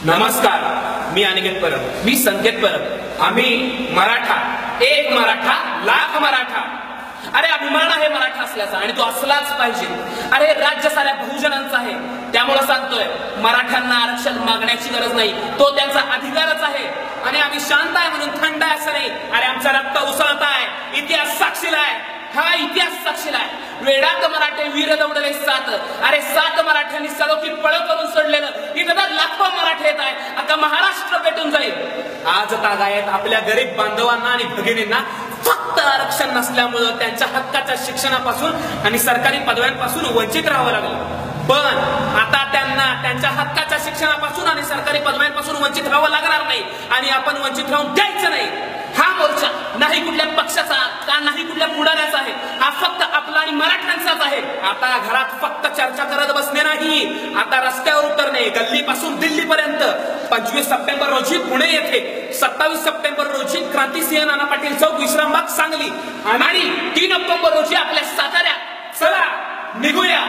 नमस्कार, मी अनिकेत परब, मी संकेत परब. आम्ही मराठा, एक मराठा लाख मराठा. अरे अभिमान आहे मराठा असल्याचा आणि तो असलाच पाहिजे. अरे राज्य साऱ्या बहुजनांचा आहे. त्यामुळे सांगतोय मराठ्यांना आरक्षण मागण्याची गरज नाही, तो त्यांचा अधिकारच आहे. आणि आम्ही शांत आहे म्हणून थंड आहे असं नाही. अरे आमचा रक्त उसळत आहे, इतिहास साक्षीला आहे. हा इतिहास साक्षीला आहे. वेडात मराठे वीर दौडले सात. अरे सात मराठ्यांनी सळोकी पळ करून सोडलेलं इथं तर लाखो मराठे येत आहे. आता महाराष्ट्र पेटून जाईल. आज तागायत आपल्या गरीब बांधवांना आणि भगिनींना फक्त आरक्षण नसल्यामुळं त्यांच्या हक्काच्या शिक्षणापासून आणि सरकारी पदव्यांपासून वंचित राहावं लागलं. पण आता त्यांना त्यांच्या हक्काच्या शिक्षणापासून आणि सरकारी पदव्यांपासून वंचित राहावं लागणार नाही आणि आपण वंचित राहून द्यायचं नाही. हा मोर्चा नाही कुठल्या पक्षाचा का नाही कुठल्या पुढाऱ्याचा आहे, हा फक्त आपला आणि मराठ्यांचाच आहे. आता घरात फक्त चर्चा करत बसणे नाही, आता रस्त्यावर उतरणे, गल्लीपासून दिल्लीपर्यंत. 25 सप्टेंबर रोजी पुणे येथे, 27 सप्टेंबर रोजी क्रांतिसिंह नाना पाटील चौक विश्रामबाग सांगली आणि 3 ऑक्टोबर रोजी आपल्या साताऱ्यात. चला निघूया.